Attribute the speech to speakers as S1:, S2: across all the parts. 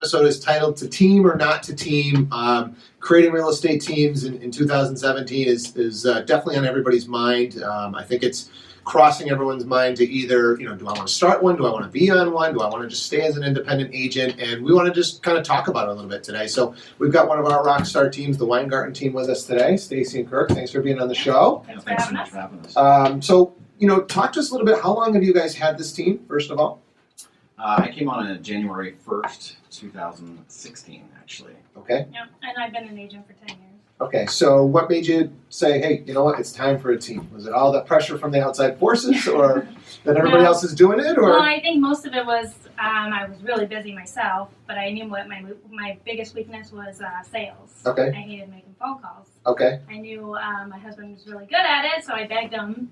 S1: Episode is titled "To Team or Not to Team." Creating real estate teams in 2017 is definitely on everybody's mind. I think it's crossing everyone's mind to either, do I want to start one? Do I want to be on one? Do I want to just stay as an independent agent? And we want to just kind of talk about it a little bit today. So we've got one of our rock star teams, the Weingarten team, with us today. Stacy and Kirk, thanks for being on the show.
S2: Thanks so much for having us.
S1: So, talk to us a little bit. How long have you guys had this team, first of all?
S2: I came on January 1st, 2016, actually.
S1: Okay.
S3: Yeah, and I've been an agent for 10 years.
S1: Okay, so what made you say, hey, you know what, it's time for a team? Was it all the pressure from the outside forces, or that everybody else is doing it? Or?
S3: Well, I think most of it was I was really busy myself, but I knew what my biggest weakness was sales.
S1: Okay.
S3: I hated making phone calls.
S1: Okay.
S3: I knew my husband was really good at it, so I begged him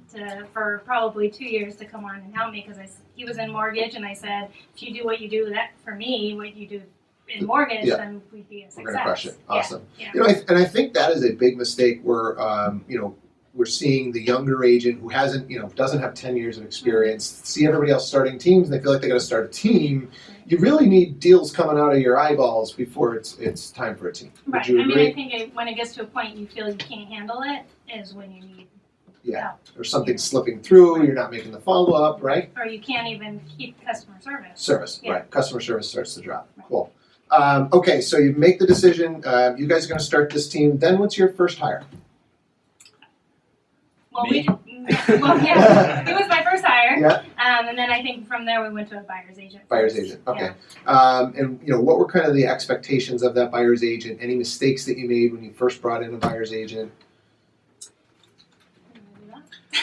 S3: for probably 2 years to come on and help me because he was in mortgage, and I said, if you do what you do that for me, what you do in mortgage, then we'd be a success.
S1: We're going to crush it. Awesome.
S3: Yeah.
S1: And I think that is a big mistake where, we're seeing the younger agent who doesn't have 10 years of experience, see everybody else starting teams, and they feel like they got to start a team. You really need deals coming out of your eyeballs before it's time for a team.
S3: Right.
S1: Would you agree?
S3: I think when it gets to a point you feel you can't handle it is when you need help.
S1: Or something slipping through, you're not making the follow-up, right?
S3: Or you can't even keep customer service.
S1: Right. Customer service starts to drop. Right. Cool. Okay, so you make the decision. You guys are going to start this team. Then what's your first hire?
S3: Well, it was my first hire.
S1: Yeah.
S3: And then I think from there we went to a buyer's agent.
S1: Buyer's agent, okay. Yeah. And what were kind of the expectations of that buyer's agent? Any mistakes that you made when you first brought in a buyer's agent?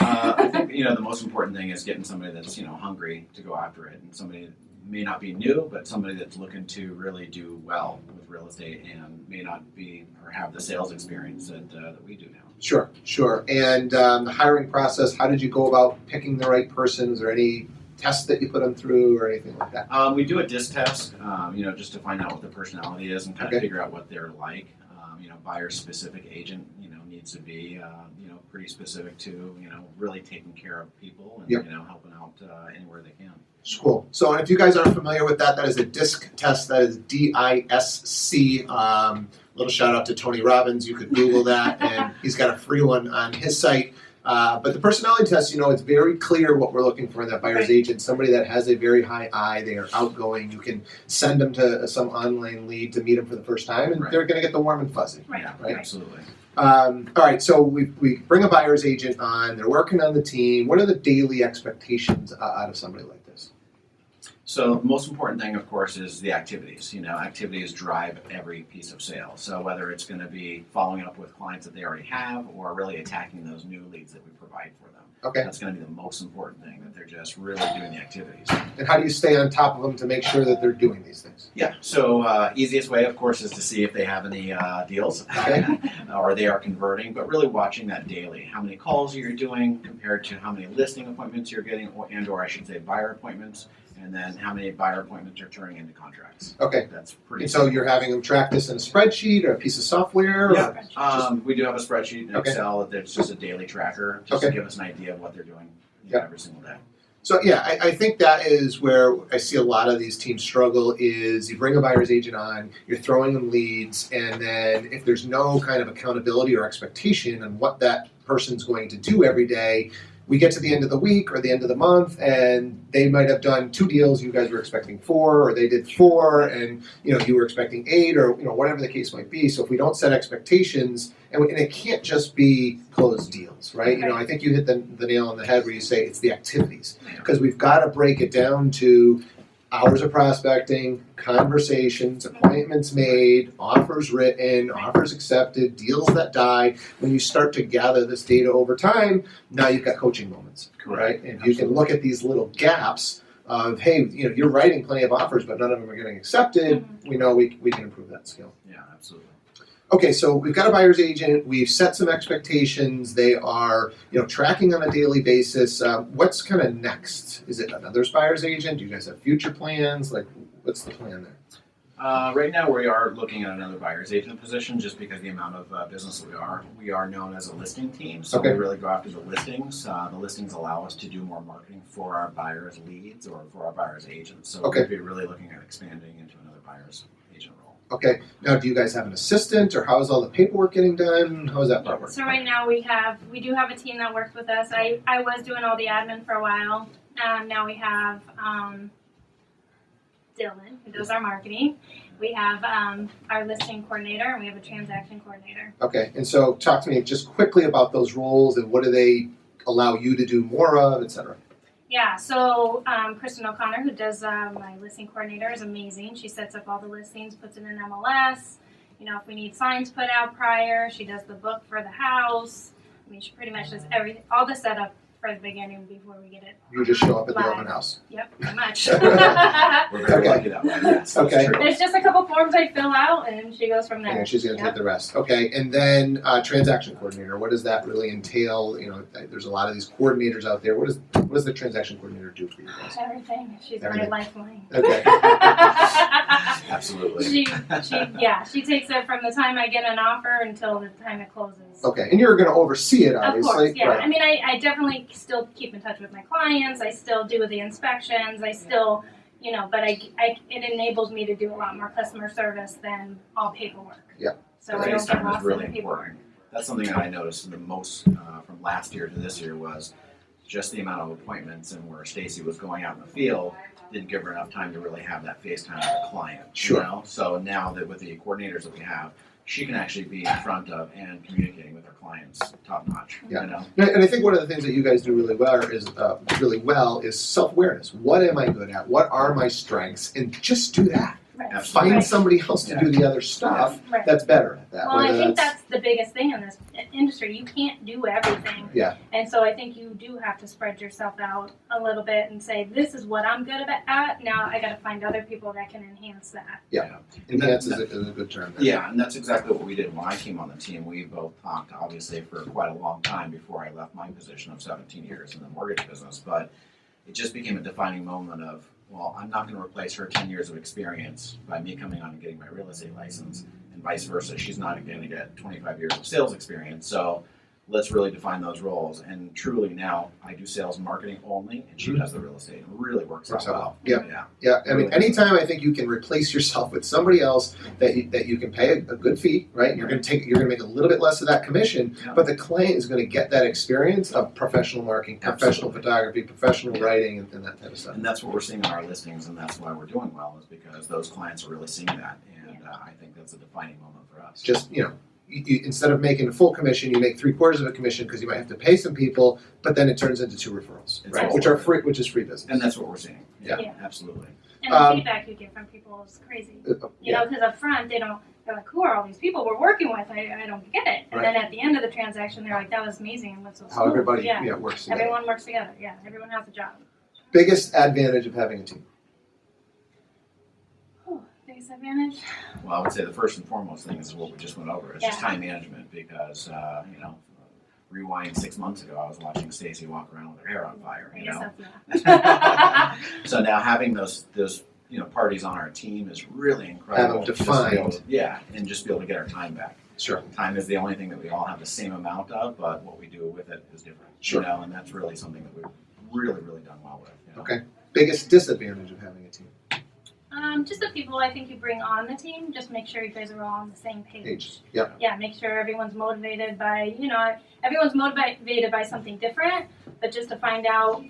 S2: I think the most important thing is getting somebody that's hungry to go after it, and somebody that may not be new, but somebody that's looking to really do well with real estate and may not be or have the sales experience that we do now.
S1: Sure. And the hiring process, how did you go about picking the right person? Was there any tests that you put them through or anything like that?
S2: We do a disc test, just to find out what their personality is and kind of figure out what they're like. Buyer-specific agent, needs to be, pretty specific to, really taking care of people and, helping out anywhere they can.
S1: Cool. So if you guys aren't familiar with that is a DISC test. That is DISC. Little shout out to Tony Robbins. You could Google that, and he's got a free one on his site. But the personality test, it's very clear what we're looking for in that buyer's agent. Somebody that has a very high I. They are outgoing. You can send them to some online lead to meet them for the first time, and they're going to get the warm and fuzzy.
S2: Right. Absolutely.
S1: All right, so we bring a buyer's agent on. They're working on the team. What are the daily expectations out of somebody like this?
S2: So the most important thing, of course, is the activities. Activities drive every piece of sale. So whether it's going to be following up with clients that they already have or really attacking those new leads that we provide for them.
S1: Okay.
S2: That's going to be the most important thing, that they're just really doing the activities.
S1: And how do you stay on top of them to make sure that they're doing these things?
S2: Yeah, so easiest way, of course, is to see if they have any deals or they are converting, but really watching that daily. How many calls you're doing compared to how many listing appointments you're getting, or I should say buyer appointments, and then how many buyer appointments are turning into contracts.
S1: Okay.
S2: That's pretty.
S1: And so you're having them track this in a spreadsheet or a piece of software?
S2: Yeah. We do have a spreadsheet in Excel that's just a daily tracker, just to give us an idea of what they're doing every single day.
S1: So I think that is where I see a lot of these teams struggle is you bring a buyer's agent on, you're throwing them leads, and then if there's no kind of accountability or expectation on what that person's going to do every day, we get to the end of the week or the end of the month, and they might have done 2 deals. You guys were expecting 4, or they did 4, and you were expecting 8, or whatever the case might be. So if we don't set expectations, and it can't just be closed deals, right? I think you hit the nail on the head where you say it's the activities, because we've got to break it down to hours of prospecting, conversations, appointments made, offers written, offers accepted, deals that die. When you start to gather this data over time, now you've got coaching moments, right? And you can look at these little gaps of, hey, you're writing plenty of offers, but none of them are getting accepted. We know we can improve that skill.
S2: Yeah, absolutely.
S1: Okay, so we've got a buyer's agent. We've set some expectations. They are, tracking on a daily basis. What's kind of next? Is it another buyer's agent? Do you guys have future plans? Like, what's the plan there?
S2: Right now, we are looking at another buyer's agent position just because the amount of business that we are known as a listing team, so
S1: Okay.
S2: we really go after the listings. The listings allow us to do more marketing for our buyers' leads or for our buyers' agents. So
S1: Okay.
S2: we'd be really looking at expanding into another buyer's agent role.
S1: Okay. Now, do you guys have an assistant, or how is all the paperwork getting done? How is that part working?
S3: So right now we do have a team that works with us. I was doing all the admin for a while. Now we have Dylan, who does our marketing. We have our listing coordinator, and we have a transaction coordinator.
S1: Okay. And so, talk to me just quickly about those roles and what do they allow you to do more of, et cetera.
S3: Yeah, so Kristen O'Connor, who does my listing coordinator, is amazing. She sets up all the listings, puts it in MLS. You know, if we need signs put out prior, she does the book for the house. I mean, she pretty much does everything, all the setup for the beginning before we get it.
S1: You just show up at the
S3: live.
S1: open house.
S3: Yep, pretty much.
S2: We're very
S1: Okay.
S2: lucky that way. Yes, that's
S1: Okay.
S2: true.
S3: There's just a couple forms I fill out, and she goes from there.
S1: And she's going to
S3: Yep.
S1: take the rest. Okay. And then transaction coordinator. What does that really entail? You know, there's a lot of these coordinators out there. What does the transaction coordinator do for you guys?
S3: Everything. She's
S1: Everything.
S3: my lifeline.
S1: Okay.
S2: Absolutely.
S3: She takes it from the time I get an offer until the time it closes.
S1: Okay. And you're going to oversee it,
S3: Of
S1: obviously.
S3: course, yeah.
S1: Right.
S3: I mean, I definitely still keep in touch with my clients. I still do the inspections. I still, you know, but it enables me to do a lot more customer service than all paperwork.
S1: Yeah.
S3: So
S2: The
S3: I don't
S2: face
S3: get
S2: time
S3: lost
S2: is
S3: in
S2: really
S3: the paperwork.
S2: important. That's something that I noticed the most from last year to this year was just the amount of appointments and where Stacy was going out in the field didn't give her enough time to really have that face time with the client.
S1: Sure.
S2: You know? So now that with the coordinators that we have, she can actually be in front of and communicating with her clients top notch.
S1: Yeah.
S2: You know?
S1: And I think one of the things that you guys do really well is self-awareness. What am I good at? What are my strengths? And just do that.
S3: Right.
S2: Absolutely.
S1: Find somebody else to do the other stuff
S3: Right.
S1: that's better at that.
S3: Well, I
S1: whether
S3: think that's the biggest thing in this industry. You can't do everything.
S1: Yeah.
S3: And so I think you do have to spread yourself out a little bit and say, this is what I'm good at. Now I got to find other people that can enhance that.
S1: Enhance is a good term. there.
S2: Yeah, and that's exactly what we did when I came on the team. We both talked, obviously, for quite a long time before I left my position of 17 years in the mortgage business, but it just became a defining moment of, well, I'm not going to replace her 10 years of experience by me coming on and getting my real estate license, and vice versa. She's not going to get 25 years of sales experience, so let's really define those roles. And truly now, I do sales and marketing only, and she does the real estate. It really works out well.
S1: Yep.
S2: Yeah.
S1: Yeah, I mean, anytime I think you can replace yourself with somebody else that you can pay a good fee, right? You're going to make a little bit less of that commission,
S2: Yeah.
S1: but the client is going to get that experience of professional marketing, professional
S2: Absolutely.
S1: photography, professional writing, and that type of stuff.
S2: And that's what we're seeing on our listings, and that's why we're doing well, is because those clients are really seeing that, and I think that's a defining moment for us.
S1: Just you, instead of making a full commission, you make 3/4 of a commission because you might have to pay some people, but then it turns into 2 referrals,
S2: It's
S1: right?
S2: all
S1: Which are
S2: worth it.
S1: free, which is free business.
S2: And that's what we're seeing.
S1: Yeah.
S3: Yeah.
S2: Absolutely.
S3: And the feedback you get from people is crazy. You
S1: Yeah.
S3: know, because up front, they're like, who are all these people we're working with? I don't get it. And
S1: Right.
S3: then at the end of the transaction, they're like, that was amazing and what's so
S1: How
S3: smooth.
S1: everybody
S3: Yeah.
S1: works together.
S3: Everyone works together. Yeah, everyone has a job.
S1: Biggest advantage of having a team.
S3: Biggest advantage?
S2: Well, I would say the first and foremost thing is what we just went over. It's just
S3: Yeah.
S2: time management because, rewind 6 months ago, I was watching Stacy walk around with her hair on fire,
S3: I
S2: you
S3: guess
S2: know?
S3: that's not.
S2: So now having those parties on our team is really incredible.
S1: Have them
S2: Just to be able
S1: defined.
S2: to- and just be able to get our time back.
S1: Sure.
S2: Time is the only thing that we all have the same amount of, but what we do with it is different.
S1: Sure.
S2: You know, and that's really something that we've really, really done well with. You know?
S1: Okay. Biggest disadvantage of having a team.
S3: Just the people I think you bring on the team, just make sure you guys are all on the same page.
S1: Yep.
S3: Yeah, make sure everyone's motivated by, everyone's motivated by something different, but just to find out,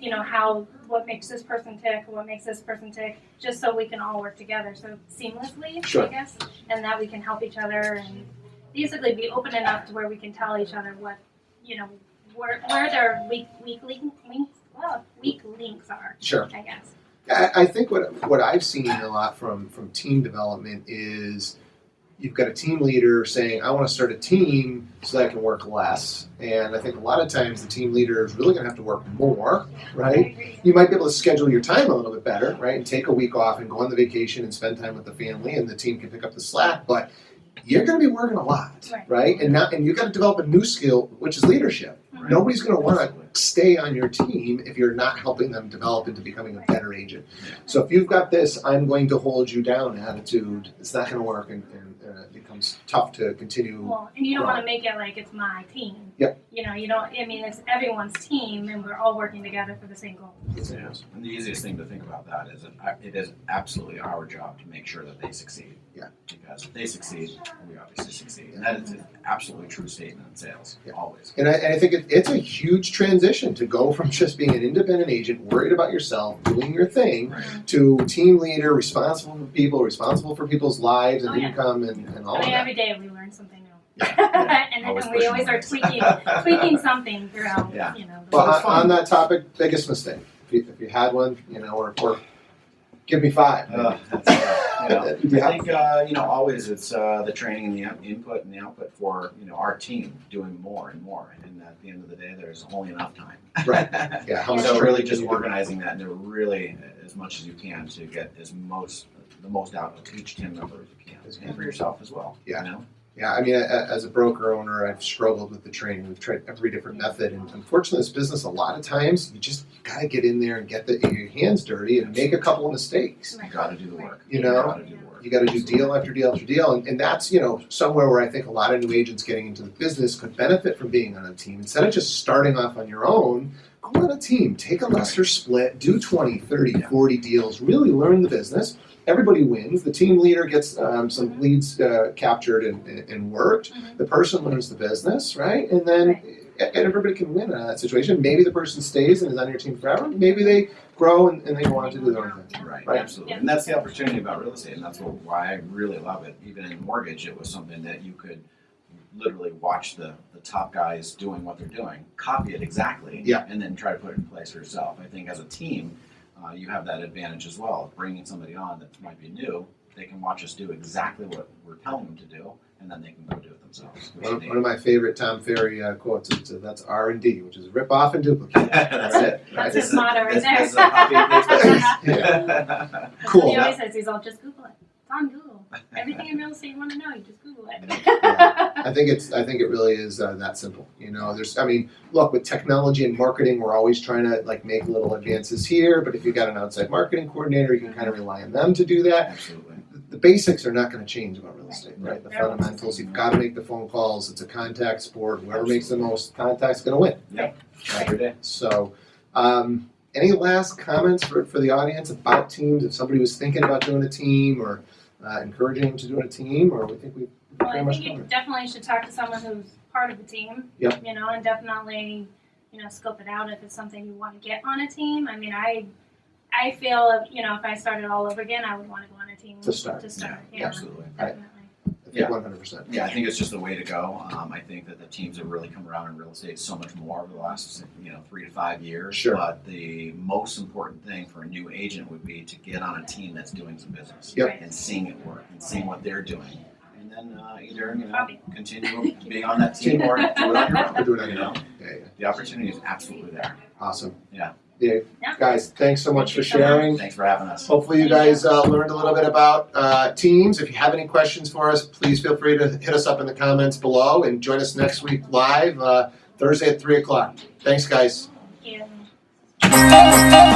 S3: what makes this person tick, what makes this person tick, just so we can all work together, so seamlessly,
S1: Sure.
S3: I guess, and that we can help each other and basically be open enough to where we can tell each other what, where their weak links are,
S1: Sure.
S3: I guess.
S1: I think what I've seen a lot from team development is you've got a team leader saying, I want to start a team so that I can work less. And I think a lot of times the team leader is really going to have to work more,
S3: I
S1: right?
S3: agree.
S1: You might be able to schedule your time a little bit better, right? And take a week off and go on the vacation and spend time with the family, and the team can pick up the slack. But you're going to be working a lot,
S3: Right.
S1: right? And you've got to develop a new skill, which is leadership.
S3: Mhm.
S2: Right.
S1: Nobody's going to want to stay on your team if you're not helping them develop into becoming a better agent. So if you've got this "I'm going to hold you down" attitude, it's not going to work, and it becomes tough to continue.
S3: Well, and you don't want to make it like it's my team.
S1: Yep.
S3: You know, you don't. I mean, it's everyone's team, and we're all working together for the same goal.
S2: Yeah. And the easiest thing to think about that is that it is absolutely our job to make sure that they succeed.
S1: Yeah.
S2: Because if they succeed, we obviously succeed. And that is an absolutely true statement in sales, always.
S1: And I think it's a huge transition to go from just being an independent agent, worried about yourself, doing your thing, to team leader, responsible for people's lives and income and all of that.
S3: Every day we learn something new.
S2: Yeah.
S3: and we always are tweaking something throughout.
S2: Yeah.
S3: You know.
S1: But on that topic, biggest mistake, if you had one, or give me 5.
S2: I think always it's the training and the input and the output for our team doing more and more, and at the end of the day, there's only enough time.
S1: Right. Yeah. How much
S2: So
S1: training
S2: really
S1: can
S2: just
S1: you do?
S2: organizing that into really as much as you can to get the most out of each team member as you can, and for yourself as well.
S1: Yeah.
S2: You know?
S1: Yeah, I mean, as a broker owner, I've struggled with the training. We've tried every different method, and unfortunately, this business, a lot of times, you got to get in there and get your hands dirty and make a couple of mistakes.
S2: You got to do the work.
S1: You know,
S2: got to do the work.
S1: you got to do deal after deal after deal, and that's somewhere where I think a lot of new agents getting into the business could benefit from being on a team instead of just starting off on your own. Go on a team, take a lesser split, do 20, 30, 40 deals, really learn the business. Everybody wins. The team leader gets some leads captured and worked.
S3: Mhm.
S1: The person learns the business, right? And then and everybody can win in that situation. Maybe the person stays and is on your team forever. Maybe they grow and they go on to do their own thing.
S2: Right,
S1: Right.
S2: absolutely.
S3: Yeah.
S2: And that's the opportunity about real estate, and that's why I really love it. Even in mortgage, it was something that you could literally watch the top guys doing what they're doing, copy it exactly, and then try to put it in place for yourself. I think as a team, you have that advantage as well. Bringing somebody on that might be new, they can watch us do exactly what we're telling them to do, and then they can go do it themselves.
S1: One of my favorite Tom Ferry quotes is that's R&D, which is rip off and duplicate.
S2: That's it.
S3: That's his motto right there.
S2: This is a copy and paste business.
S1: Yeah. Cool.
S3: He always says, just Google it. It's on Google. Everything in real estate you want to know, you just Google it.
S1: Yeah. I think it really is that simple. Look, with technology and marketing, we're always trying to make little advances here. But if you've got an outside marketing coordinator, you can kind of rely on them to do that.
S2: Absolutely.
S1: The basics are not going to change about real estate, right? The
S3: They're all
S1: fundamentals. You've got to make the phone calls. It's a contact sport. Whoever makes the most contacts is going to win.
S2: Yep. Every day.
S1: So, any last comments for the audience about teams? If somebody was thinking about doing a team or encouraging them to do a team, or we think we've
S3: Well,
S1: pretty
S3: I
S1: much
S3: think you
S1: covered.
S3: definitely should talk to someone who's part of the team.
S1: Yep.
S3: And definitely, scope it out if it's something you want to get on a team. I mean, I feel, if I started all over again, I would want to go on a team
S1: To start.
S3: Yeah,
S2: Absolutely.
S3: definitely.
S1: I think 100%.
S2: Yeah, I think it's just the way to go. I think that the teams have really come around in real estate so much more over the last 3 to 5 years.
S1: Sure.
S2: But the most important thing for a new agent would be to get on a team that's doing some business
S1: Yep.
S2: and seeing it work and seeing what they're doing, and then either
S3: Copy.
S2: continue being on that team or do it on your own.
S1: Or do it on your own. Yeah.
S2: The opportunity is absolutely there.
S1: Awesome.
S2: Yeah.
S1: Yeah.
S3: Yeah.
S1: Guys, thanks so much
S3: Thank
S1: for
S3: you so much.
S1: sharing.
S2: Thanks for having us.
S1: Hopefully you guys learned a little bit about teams. If you have any questions for us, please feel free to hit us up in the comments below and join us next week live Thursday at 3 o'clock. Thanks, guys.
S3: Thank you.